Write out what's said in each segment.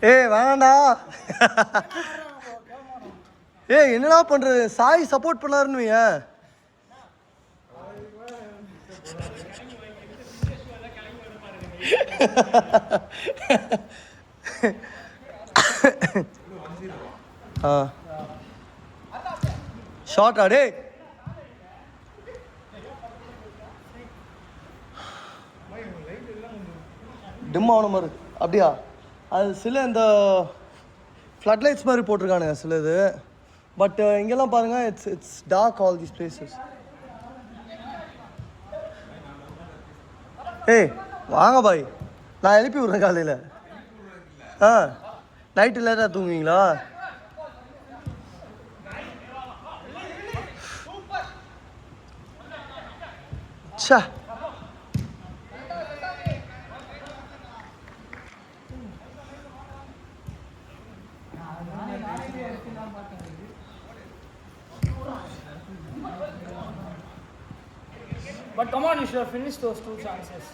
ஏய் வேணாண்டா. ஏய் என்னடா பண்றது, சாய் சப்போர்ட் பண்ணாருன்னு ஏன் ஷார்ட் ஆடே. டிம் ஆன மாதிரி அப்படியா? அது சில இந்த ஃப்ளட் லைட்ஸ் மாதிரி போட்டிருக்கானுங்க சில இது. பட் இங்கெல்லாம் பாருங்கள், it's dark all these places. ஏய் வாங்க பாய், நான் எழுப்பி விட்றேன் காலையில். நைட்டு லேட்டாக தூங்குவீங்களா? சா But come on, you should have finished those 2 chances.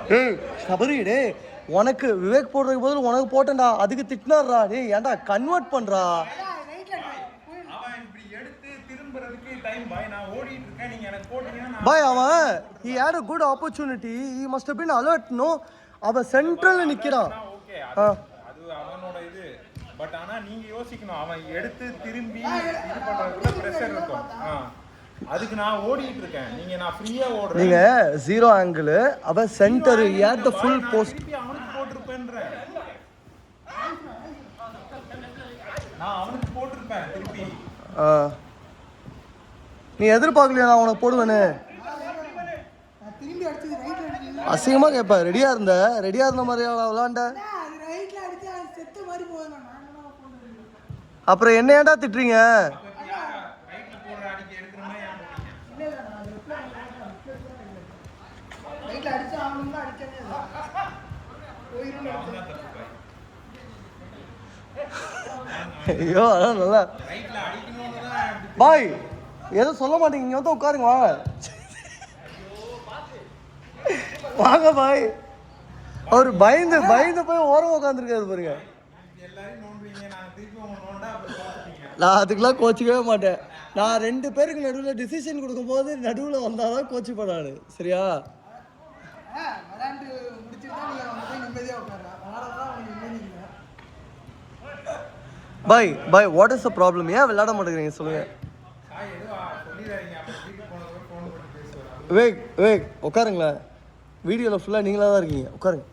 டேய் சபரி, டே உனக்கு விவேக் போடுறதுக்கு பதில் உனக்கு போட்டேன்டா, அதுக்கு திட்டினார்ரா. டேய் ஏன்டா கன்வெர்ட் பண்ணுறா? பாய் அவன் he had a good opportunity, he must have been alert. No, அவன் சென்ட்ரல்ல நிக்கிறான். அது அவனோட இது. பட் ஆனா நீங்க யோசிக்கணும், அவன் எடுத்து திரும்பி இது பண்றதுக்குள்ள பிரஷர் இருக்கும். அதுக்கு நான் ஓடிட்டு இருக்கேன், நீங்க நான் ஃப்ரீயா ஓடுறேன். நீங்க ஜீரோ ஆங்கிள், அவன் centre, he had the full post. அவனுக்கு போட்டுருப்பேன்றேன், நான் அவனுக்கு போட்டுருப்பேன் திருப்பி. நீ எதிர்பார்க்கலையா நான் உனக்கு போடுவேன்னு? அசிங்கமாக கேட்ப. ரெடியாக இருந்த மாதிரியா விளாண்ட? அப்புறம் என்ன ஏன்டா திட்டுறீங்க? ஐயோ அதான் நல்லா. பாய் எதுவும் சொல்ல மாட்டீங்க, இங்கே வந்து உட்காருங்க. வாங்க வாங்க பாய். அவர் பயந்து போய் ஓரம் உட்காந்துருக்காரு பாருங்க. நான் அதுக்கெல்லாம் கோச்சிக்கவே மாட்டேன். நான் 2 பேருக்கு நடுவில் டிசிஷன் கொடுக்கும்போது நடுவில் வந்தாதான் கோச்சிப்பேன் நான். சரியா? பாய் வாட் இஸ் த ப்ராப்ளம்? ஏன் விளையாட மாட்டேங்கிறீங்க சொல்லுங்க. விவேக் உட்காருங்களேன். வீடியோவில் ஃபுல்லாக நீங்களாக தான் இருக்கீங்க, உட்காருங்க.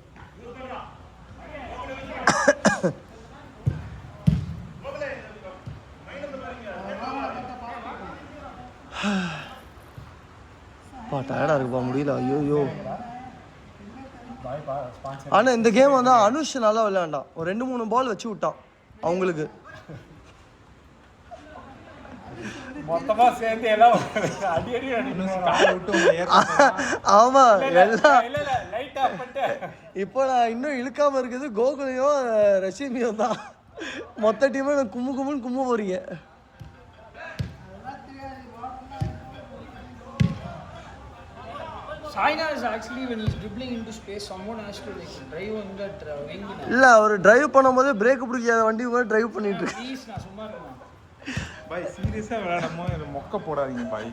டயர்டாக இருக்குப்பா, முடியல. ஐயோ. ஆனால் இந்த கேம் வந்து அனுஷ் நல்லா விளையாண்டான். ஒரு 2-3 பால் வச்சு விட்டான் அவங்களுக்கு. மொத்தமா சேர்ந்து எல்லாம் அடி ஆமா எல்லாம். இப்போ நான் இன்னும் இழுக்காம இருக்குது கோகுலையும் ரஷ்மியும் தான். மொத்த டீமும் நான் கும்மு போறீங்க. Saina is actually, when he's dribbling into space, someone has to like drive on that wing. இல்ல அவர் டிரைவ் பண்ணும்போது பிரேக் பிடிக்காத வண்டி மாதிரி டிரைவ் பண்ணிட்டு இருக்கு. ப்ளீஸ் நான் சும்மா இருக்கேன் பாய். சீரியஸா விளையாடமோ இல்ல மொக்க போடாதீங்க பாய்.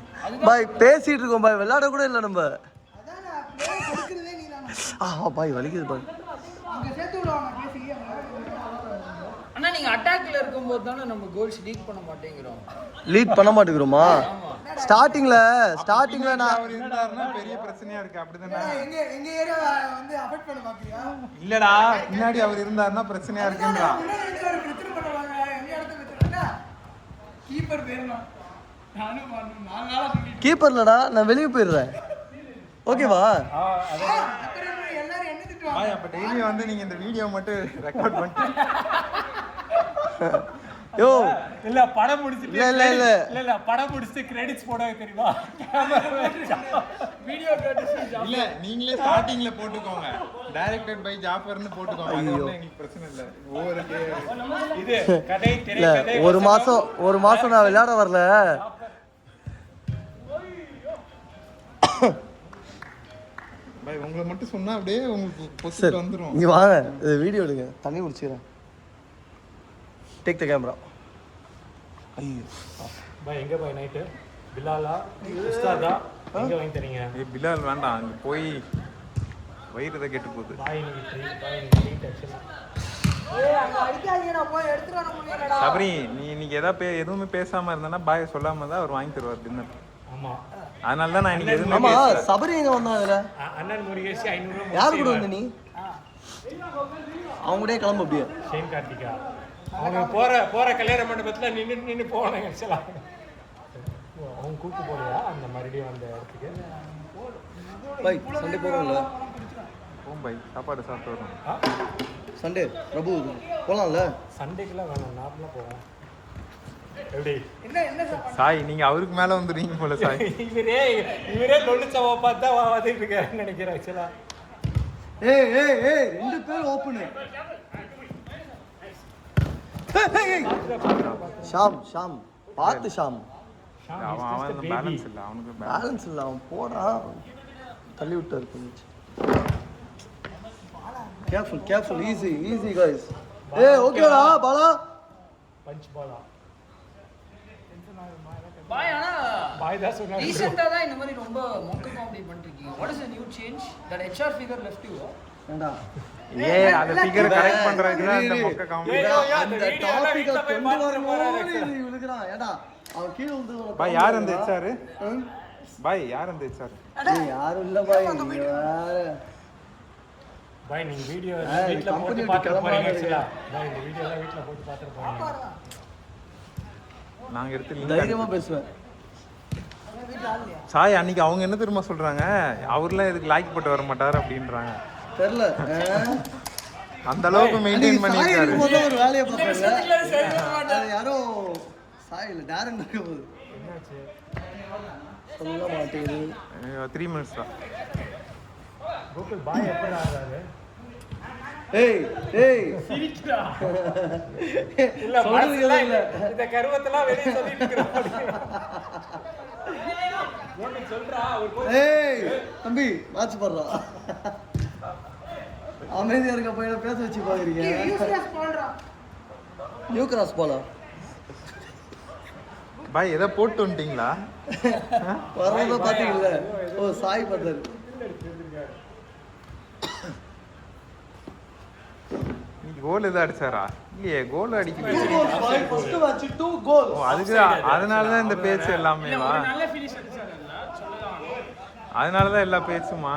பாய் பேசிட்டு இருக்கோம் பாய், விளையாட கூட இல்ல நம்ம. அதான் ப்ளே கொடுக்கிறதே நீ தான். பாய் வலிக்குது பாய். அங்க சேர்த்து விடுவாங்க பேசி. அண்ணா நீங்க அட்டாக்ல இருக்கும்போது தான நம்ம கோல்ஸ் லீட் பண்ண மாட்டேங்கிறோமா? ஸ்டார்டிங்ல நான் அவர் இருந்தாருன்னா பெரிய பிரச்சனையா இருக்கு. அப்படிதானே? எங்க ஏரியா வந்து அஃபெக்ட் பண்ண பாக்குறியா? இல்லடா, முன்னாடி அவர் இருந்தாருன்னா பிரச்சனையா இருக்குன்றா. பிரச்சனை பண்ணுவாங்க. எங்க இடத்துல பிரச்சனைனா கீப்பர் வேணும். நானும் 4 நாளா சொல்லிட்டேன். கீப்பர்லடா நான் வெளிய போயிடுறேன். ஓகேவா? அப்புறம் எல்லாரும் என்ன திட்டுவாங்க? பாய் அப்ப டெய்லி வந்து நீங்க இந்த வீடியோ மட்டும் ரெக்கார்ட் பண்ணிட்டு யோ இல்ல படம் முடிச்சிட்டு இல்ல படம் முடிச்சிட்டு கிரெடிட்ஸ் போடுவாங்க தெரியுமா? வீடியோ கிரெடிட்ஸ் இல்ல நீங்களே ஸ்டார்டிங்ல போட்டுக்கோங்க, டைரக்டட் பை ஜாஃபர்னு போட்டுக்கோங்க. அது ஒண்ணும் எனக்கு பிரச்சனை இல்ல. ஒவ்வொரு இது கதை திரைக்கதை ஒரு மாசம் நான் விளையாட வரல. பாய் உங்களை மட்டும் சொன்னா அப்படியே உங்களுக்கு சார் பொசுட்டு வந்துரும். இங்கே வாங்க இது வீடியோ எடுங்க தண்ணி குடிச்சுக்கிறேன். Take the camera. ஐயோ பாய் எங்க பாய் நைட்டு பிலாலா உஸ்தாதா எங்க வாங்கி தரீங்க? பிலால் வேண்டாம், அங்கே போய் வயிறு தான் கெட்டு போகுது. பாய் இன்னைக்கு ட்ரீட் பாய் இன்னைக்கு ட்ரீட் ஆக்சுவலா. அங்க அடிக்காதீங்கடா, போய் எடுத்துட்டு வர முடியலடா. சபரி நீ இன்னைக்கு எதுவுமே பேசாம இருந்தானா பாய் சொல்லாம தான் அவர் வாங்கி தருவார் டின்னர். ஆமா அதனால தான் நான் இன்னைக்கு எதுவுமே ஆமா பேசல. சபரி எங்க வந்தான் இதுல? அண்ணன் முருகேஷ் 500 ரூபாய் யார் கூட வந்த நீ? அவங்க கூட கிளம்ப அப்படியே. ஷேன் கார்த்திகா அவங்க போற கல்யாண மண்டபத்துல நின்னு போனாங்க ஆக்சுவலா. அவங்க கூப்பிட்டு போலையா அந்த மறுபடியும் அந்த இடத்துக்கு? பை சண்டே போறோம்ல. போம் பாய் சாப்பாடு சாப்பிட்டு வரோம். சண்டே பிரபு போலாம்ல? சண்டேக்குலாம் வேணாம், நார்மலா போவோம். எப்படி என்ன சாப்பாடு? சாய் நீங்க அவருக்கு மேல வந்துடுறீங்க போல சாய். இவரே லொல்லுச்சவ பார்த்தா வந்துட்டு இருக்காருன்னு நினைக்கிறேன் ஆக்சுவலா. ஏய் ரெண்டு பேர் ஓபன். ஷாம் பார்த்து ஷாம். அவன் பேலன்ஸ் இல்ல, அவனுக்கு பேலன்ஸ் இல்லை, அவன் போடா தள்ளி விட்டாரு கொஞ்சம். Careful easy guys. ஓகேடா பாலா பஞ்ச் பாலா பாய் ஆனா பாய் தான் சொன்னாரு. ரீசெண்டா தான் இந்த மாதிரி ரொம்ப மொக்க காமெடி பண்ணிருக்கீங்க. What is the new change that HR figure left you? ஏண்டா அந்த ஃபிகர் கரெக்ட் பண்றதுக்கு தான் இந்த மொக்க காமெடி. அந்த டாபிக்க கொண்டு வரும்போது இழுக்குறான். ஏண்டா அவன் கீழ வந்து பாய் யார் அந்த HR? பாய் யார் அந்த HR? யாரும் இல்ல பாய், நீங்க வேற. பாய் நீங்க வீடியோ வீட்ல போட்டு பாத்துட்டு போறீங்க ஆக்சுவலா. பாய் இந்த வீடியோ எல்லாம் வீட்ல போட்டு பாத்துட்டு போறீங்க. நாங்க எடுத்து தைரியமா பேசுவேன். சாய் அன்னைக்கு அவங்க என்ன தெரியுமா சொல்றாங்க, அவர்லாம் இதுக்கு லாய்க் போட்டு வர மாட்டாரு அப்படின்றாங்க. தெரியல அந்த அளவுக்கு மெயின்டைன் பண்ணிருக்காரு. ஒரு வேலையை பார்த்தாங்க. அது யாரோ சாய் இல்ல டேரன் இருக்க போகுது. என்னாச்சு? சொல்ல மாட்டேங்குது. 3 minutes தான். கோகுல் பாய் எப்ப ஆறாரு? ஏய் சிரிக்கிறா. இல்ல சொல்றது மனசுல இல்ல. இந்த கருவத்தெல்லாம் வெளிய சொல்லிட்டு இருக்கறான். ஒண்ணு சொல்றா ஒரு போய் தம்பி வாட்ச் பண்றா. அமைதியா இருக்க பையனை பேச வச்சு பாக்குறீங்க. நியூ கிராஸ் போல பாய் எதை போட்டு வந்துட்டீங்களா? வரவங்க பாத்தீங்கல்ல. ஓ சாய் பார்த்தாரு. கோல் எதாவது அடிச்சாரா? இல்லையே, கோல் அடிக்கல. ஃபர்ஸ்ட் மேட்ச் 2 கோல். ஓ அதுக்கு அதனால தான் இந்த பேச்சு எல்லாமே வா. நல்ல ஃபினிஷ் அடிச்சாருல்ல சொல்லலாம். அதனால தான் எல்லா பேச்சுமா.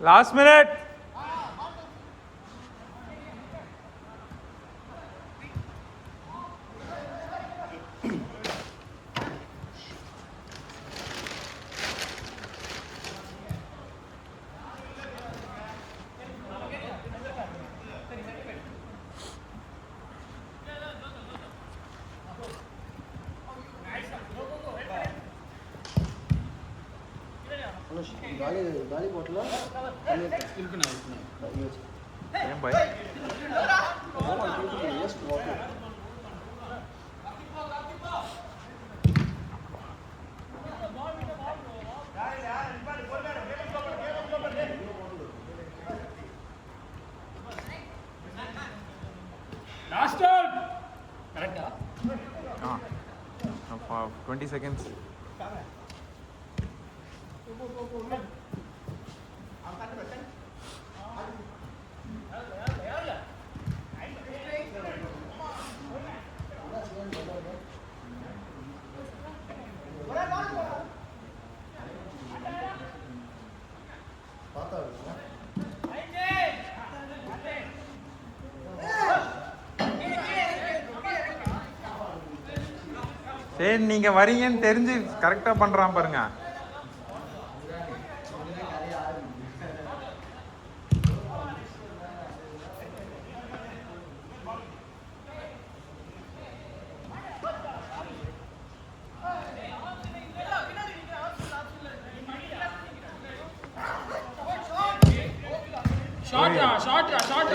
Last minute. गाड़ी बोतल ஏன் பாய்? லாஸ்ட் அவுட் கரெக்ட்டா? 20 seconds. டேய் நீங்க வரீங்கன்னு தெரிஞ்சு கரெக்டா பண்றான் பாருங்க.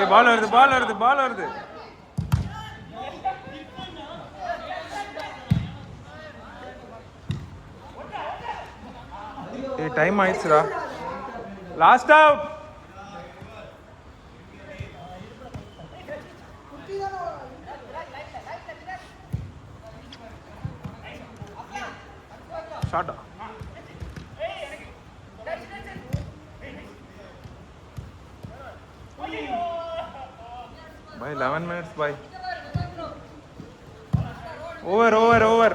ஏய் பால் வருது. ஏய் டைம் ஆயிடுச்சுடா. Last out. Shot. By 11 minutes by. Over.